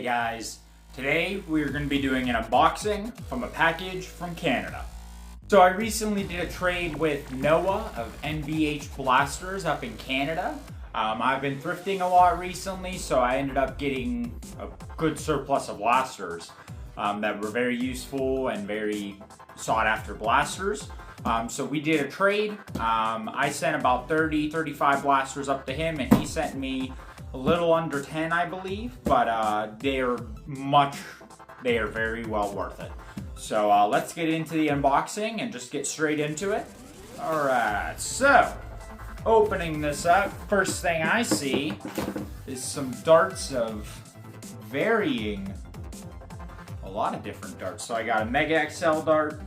guys, today we're going to be doing an unboxing from a package from Canada. So I recently did a trade with Noah of NVH Blasters up in Canada. I've been thrifting a lot recently, so I ended up getting a good surplus of blasters that were very useful and very sought after blasters. So we did a trade. I sent about 35 blasters up to him, and he sent me a little under 10, I believe, but they are very well worth it. So let's get into the unboxing and just get straight into it. Alright, so opening this up, first thing I see is some darts of varying, a lot of different darts. So I got a Mega XL dart,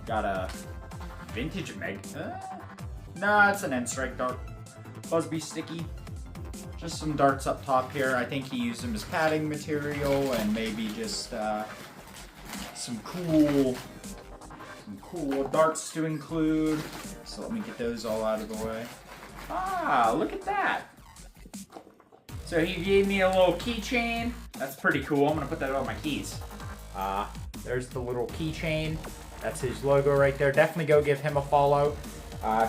got a vintage no, it's an N-Strike dart. Busby sticky. Just some darts up top here. I think he used them as padding material and maybe just some cool darts to include. So let me get those all out of the way. Ah, look at that. So he gave me a little keychain. That's pretty cool. I'm gonna put that on my keys. There's the little keychain. That's his logo right there. Definitely go give him a follow.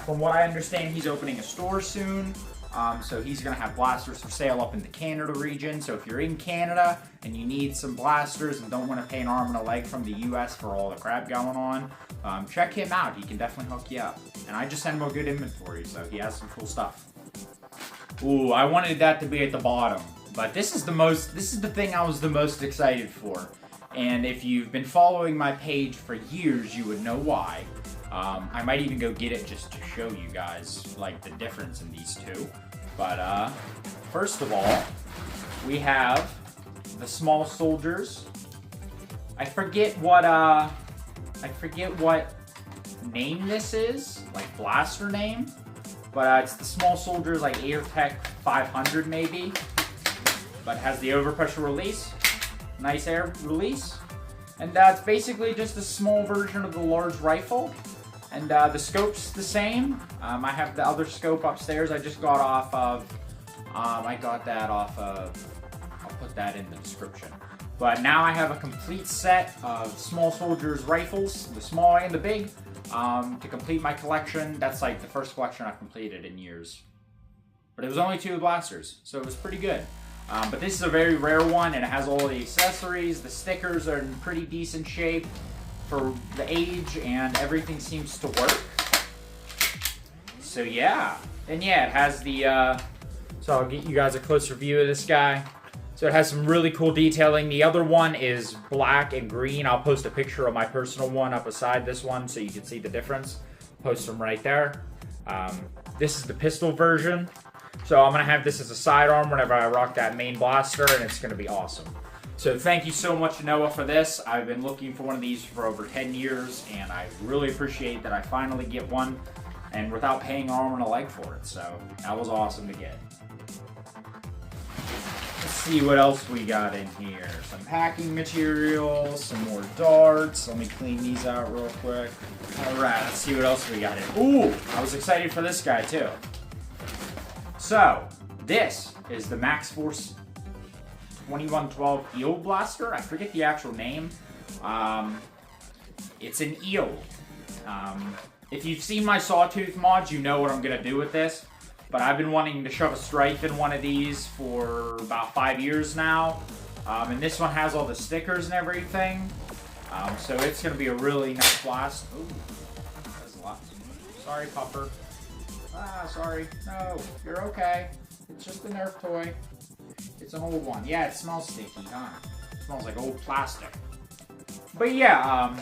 From what I understand, he's opening a store soon. So he's going to have blasters for sale up in the Canada region. So if you're in Canada and you need some blasters and don't want to pay an arm and a leg from the US for all the crap going on, check him out. He can definitely hook you up. And I just sent him a good inventory, so he has some cool stuff. Ooh, I wanted that to be at the bottom. But this is the thing I was the most excited for. And if you've been following my page for years, you would know why. I might even go get it just to show you guys like the difference in these two. But first of all, we have the small soldiers. I forget what name this is, like blaster name. But it's the small soldiers, like AirTech 500 maybe. But it has the overpressure release, nice air release. And it's basically just a small version of the large rifle. And the scope's the same. I have the other scope upstairs I just got off of, I got that off of, I'll put that in the description. But now I have a complete set of small soldiers rifles, the small and the big, to complete my collection. That's like the first collection I've completed in years. But it was only 2 blasters, so it was pretty good. But this is a very rare one, and it has all the accessories. The stickers are in pretty decent shape for the age, and everything seems to work. So yeah, and yeah, it has the, so I'll get you guys a closer view of this guy. So it has some really cool detailing. The other one is black and green. I'll post a picture of my personal one up beside this one so you can see the difference. Post them right there. This is the pistol version. So I'm gonna have this as a sidearm whenever I rock that main blaster, and it's gonna be awesome. So thank you so much, Noah, for this. I've been looking for one of these for over 10 years, and I really appreciate that I finally get one, and without paying an arm and a leg for it. So that was awesome to get. Let's see what else we got in here. Some packing material, some more darts. Let me clean these out real quick. All right, let's see what else we got in. Ooh, I was excited for this guy too. So this is the Max Force 2112 Eel Blaster. I forget the actual name. It's an eel. If you've seen my Sawtooth mods, you know what I'm gonna do with this. But I've been wanting to shove a stripe in one of these for about 5 years now. And this one has all the stickers and everything. So it's gonna be a really nice blast. Ooh, that's a lot. Sorry, pupper. Ah, sorry. No, you're okay. It's just a Nerf toy. It's an old one. Yeah, it smells sticky, huh? It smells like old plastic. But yeah,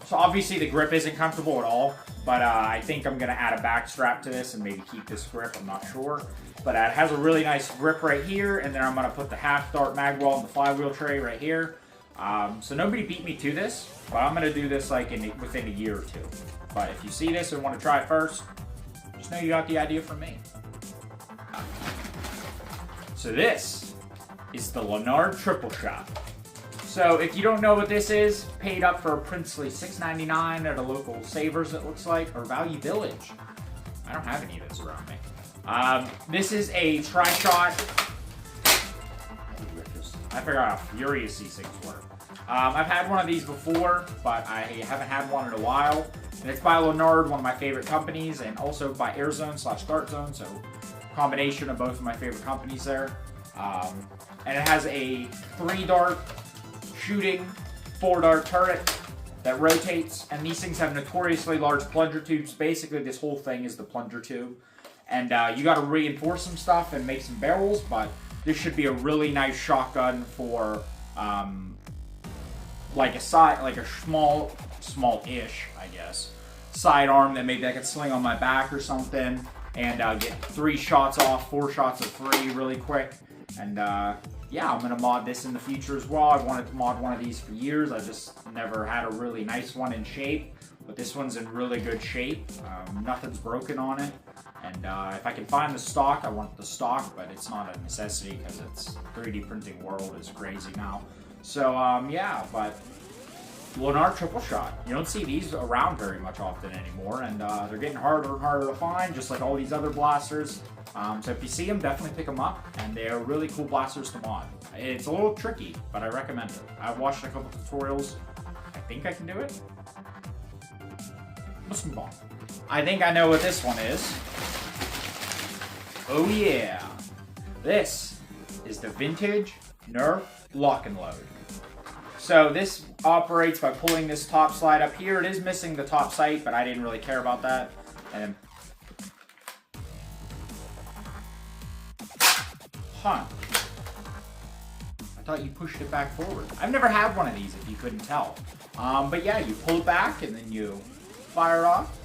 so obviously the grip isn't comfortable at all, but I think I'm gonna add a back strap to this and maybe keep this grip, I'm not sure. But it has a really nice grip right here, and then I'm gonna put the half dart magwell in the flywheel tray right here. So nobody beat me to this, but I'm gonna do this like within a year or two. But if you see this and wanna try it first, just know you got the idea from me. So this is the Leonard Triple Shot. So if you don't know what this is, paid up for a princely $6.99 at a local Savers, it looks like, or Value Village. I don't have any of this around me. This is a tri-shot. I forgot how furious these things were. I've had one of these before, but I haven't had one in a while. And it's by Leonard, one of my favorite companies, and also by Airzone/Dartzone, so combination of both of my favorite companies there. And it has a 3-dart shooting, 4-dart turret that rotates, and these things have notoriously large plunger tubes. Basically, this whole thing is the plunger tube. And you got to reinforce some stuff and make some barrels, but this should be a really nice shotgun for like a small-ish, I guess, sidearm that maybe I could sling on my back or something, and get 3 shots off, 4 shots of 3 really quick. And yeah, I'm gonna mod this in the future as well. I've wanted to mod one of these for years. I just never had a really nice one in shape, but this one's in really good shape. Nothing's broken on it. And if I can find the stock, I want the stock, but it's not a necessity because it's 3D printing world is crazy now. So yeah, but Leonard triple shot. You don't see these around very much often anymore, and they're getting harder and harder to find, just like all these other blasters. So if you see them, definitely pick them up, and they're really cool blasters to mod. It's a little tricky, but I recommend it. I've watched a couple tutorials. I think I can do it. Let's move on. I think I know what this one is. Oh yeah. This is the vintage Nerf lock and load. So this operates by pulling this top slide up here. It is missing the top sight, but I didn't really care about that. And then, huh. I thought you pushed it back forward. I've never had one of these, if you couldn't tell. But yeah, you pull it back and then you fire off.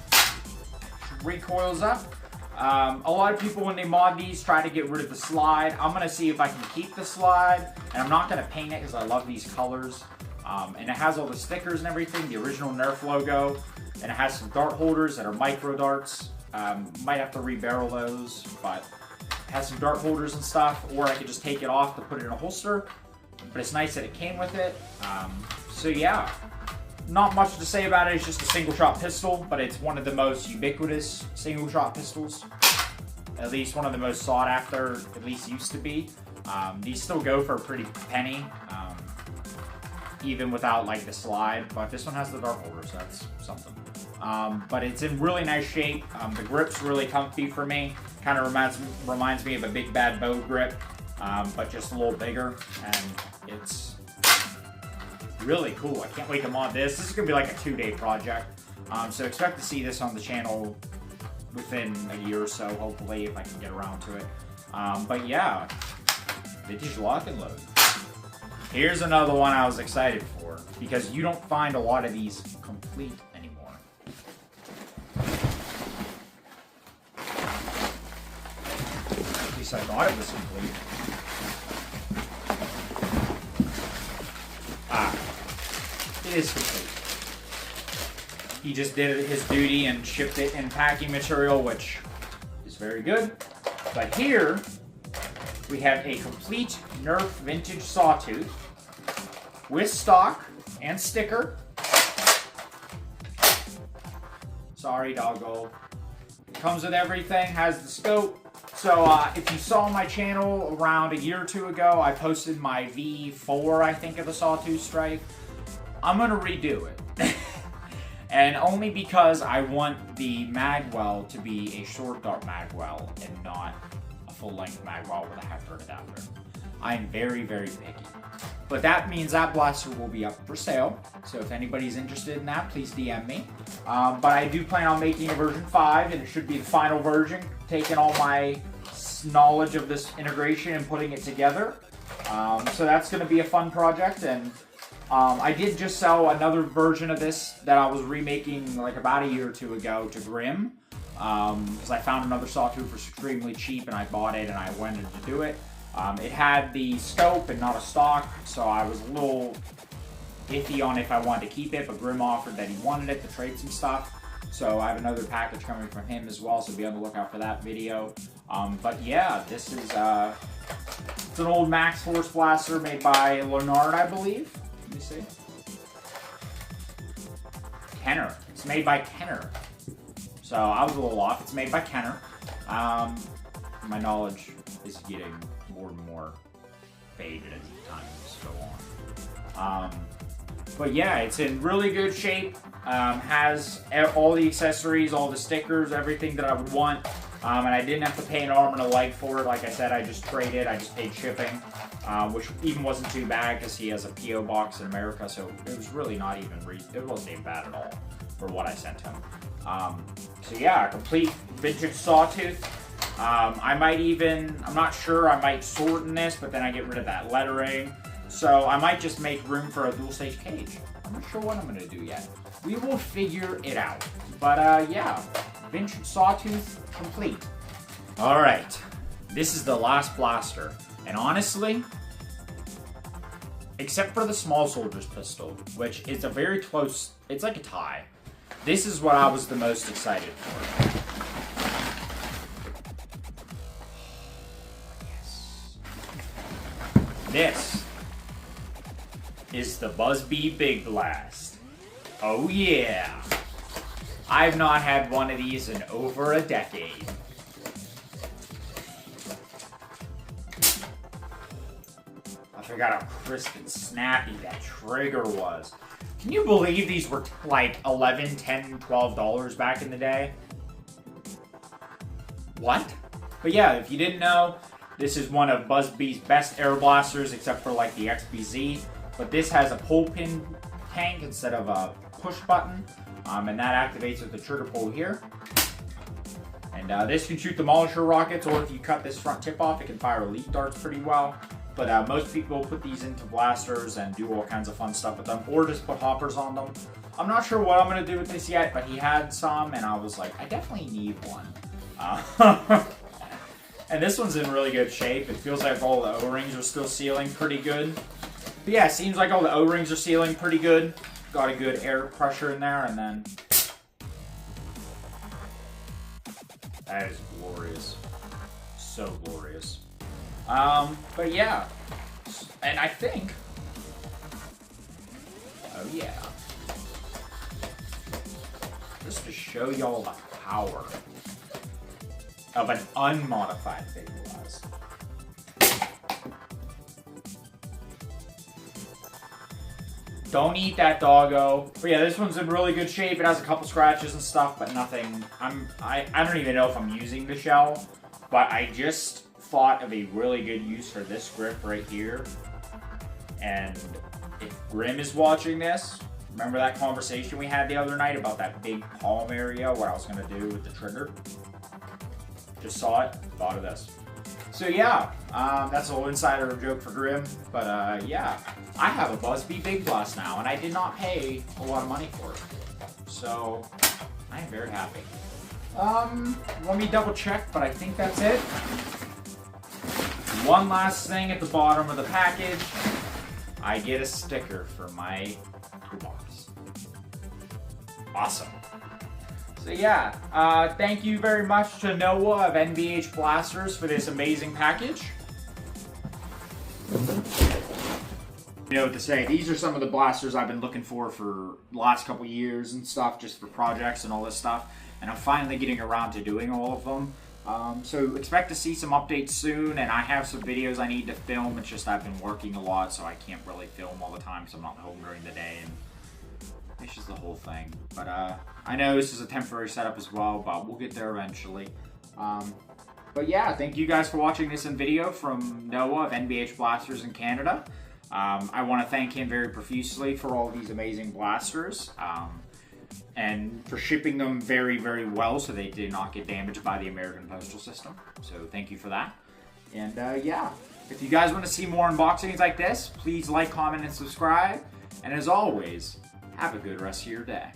Recoils up. A lot of people, when they mod these, try to get rid of the slide. I'm going to see if I can keep the slide, and I'm not going to paint it because I love these colors. And it has all the stickers and everything, the original Nerf logo, and it has some dart holders that are micro darts. Might have to rebarrel those, but it has some dart holders and stuff, or I could just take it off to put it in a holster. But it's nice that it came with it. So yeah. Not much to say about it. It's just a single-shot pistol, but it's one of the most ubiquitous single-shot pistols. At least one of the most sought-after, at least used to be. These still go for a pretty penny, even without like the slide. But this one has the dart holder, so that's something. But it's in really nice shape. The grip's really comfy for me. Kind of reminds me of a big bad bow grip, but just a little bigger, and it's really cool. I can't wait to mod this. This is going to be like a 2-day project. So expect to see this on the channel within a year or so, hopefully, if I can get around to it. But yeah, vintage lock and load. Here's another one I was excited for, because you don't find a lot of these complete anymore. At least I thought it was complete. It is complete. He just did his duty and shipped it in packing material, which is very good. But here, we have a complete Nerf vintage sawtooth with stock and sticker. Sorry, doggo. It comes with everything, has the scope. So if you saw my channel around a year or 2 ago, I posted my V4, I think, of the sawtooth strike. I'm going to redo it. And only because I want the magwell to be a short dart magwell and not a full-length magwell with a half-dart adapter. I'm very, very picky. But that means that blaster will be up for sale. So if anybody's interested in that, please DM me. But I do plan on making a version 5, and it should be the final version, taking all my knowledge of this integration and putting it together. So that's going to be a fun project, and I did just sell another version of this that I was remaking like about a year or 2 ago to Grimm, because I found another sawtooth for extremely cheap and I bought it and I wanted to do it. It had the scope and not a stock, so I was a little iffy on if I wanted to keep it, but Grimm offered that he wanted it to trade some stuff. So I have another package coming from him as well, so be on the lookout for that video. But yeah, this is it's an old Max Force blaster made by Leonard, I believe. Let me see. Kenner. It's made by Kenner. So I was a little off. It's made by Kenner. My knowledge is getting more and more faded as time go on. But yeah, it's in really good shape. Has all the accessories, all the stickers, everything that I would want. And I didn't have to pay an arm and a leg for it. Like I said, I just traded. I just paid shipping, which even wasn't too bad because he has a P.O. box in America. So it was really not even, it wasn't even bad at all for what I sent him. So yeah, a complete vintage Sawtooth. I might even, I'm not sure, I might sort in this, but then I get rid of that lettering. So I might just make room for a dual stage cage. I'm not sure what I'm going to do yet. We will figure it out. But yeah, vintage Sawtooth complete. Alright, this is the last blaster. And honestly, except for the small soldier's pistol, which is a very close, it's like a tie. This is what I was the most excited for. Yes. This is the Busby Big Blast. Oh yeah. I've not had one of these in over a decade. I forgot how crisp and snappy that trigger was. Can you believe these were like $11, $10, $12 back in the day? What? But yeah, if you didn't know, this is one of Busby's best air blasters, except for like the XBZ. But this has a pull pin tank instead of a push button. And that activates with the trigger pull here. And this can shoot demolisher rockets, or if you cut this front tip off, it can fire elite darts pretty well. But most people put these into blasters and do all kinds of fun stuff with them, or just put hoppers on them. I'm not sure what I'm going to do with this yet, but he had some, and I was like, I definitely need one. And this one's in really good shape. It feels like all the O-rings are still sealing pretty good. But yeah, it seems like all the O-rings are sealing pretty good. Got a good air pressure in there, and then... That is glorious. So glorious. But yeah. And I think... Oh yeah. Just to show y'all the power of an unmodified Big Blast. Don't eat that, doggo. But yeah, this one's in really good shape. It has a couple scratches and stuff, but nothing. I don't even know if I'm using the shell, but I just thought of a really good use for this grip right here. And if Grim is watching this, remember that conversation we had the other night about that big palm area, what I was going to do with the trigger? Just saw it, thought of this. So yeah, that's a little insider joke for Grim, but yeah, I have a Busby Big Blast now, and I did not pay a lot of money for it. So, I am very happy. Let me double check, but I think that's it. One last thing at the bottom of the package, I get a sticker for my toolbox. Awesome. So yeah, thank you very much to Noah of NBH Blasters for this amazing package. You know what to say, these are some of the blasters I've been looking for the last couple years and stuff, just for projects and all this stuff, and I'm finally getting around to doing all of them. So expect to see some updates soon, and I have some videos I need to film. It's just I've been working a lot, so I can't really film all the time because I'm not home during the day, and it's just the whole thing. But I know this is a temporary setup as well, but we'll get there eventually. But yeah, thank you guys for watching this video from Noah of NBH Blasters in Canada. I want to thank him very profusely for all these amazing blasters. And for shipping them very, very well so they did not get damaged by the American postal system. So thank you for that. And yeah, if you guys want to see more unboxings like this, please like, comment, and subscribe. And as always, have a good rest of your day.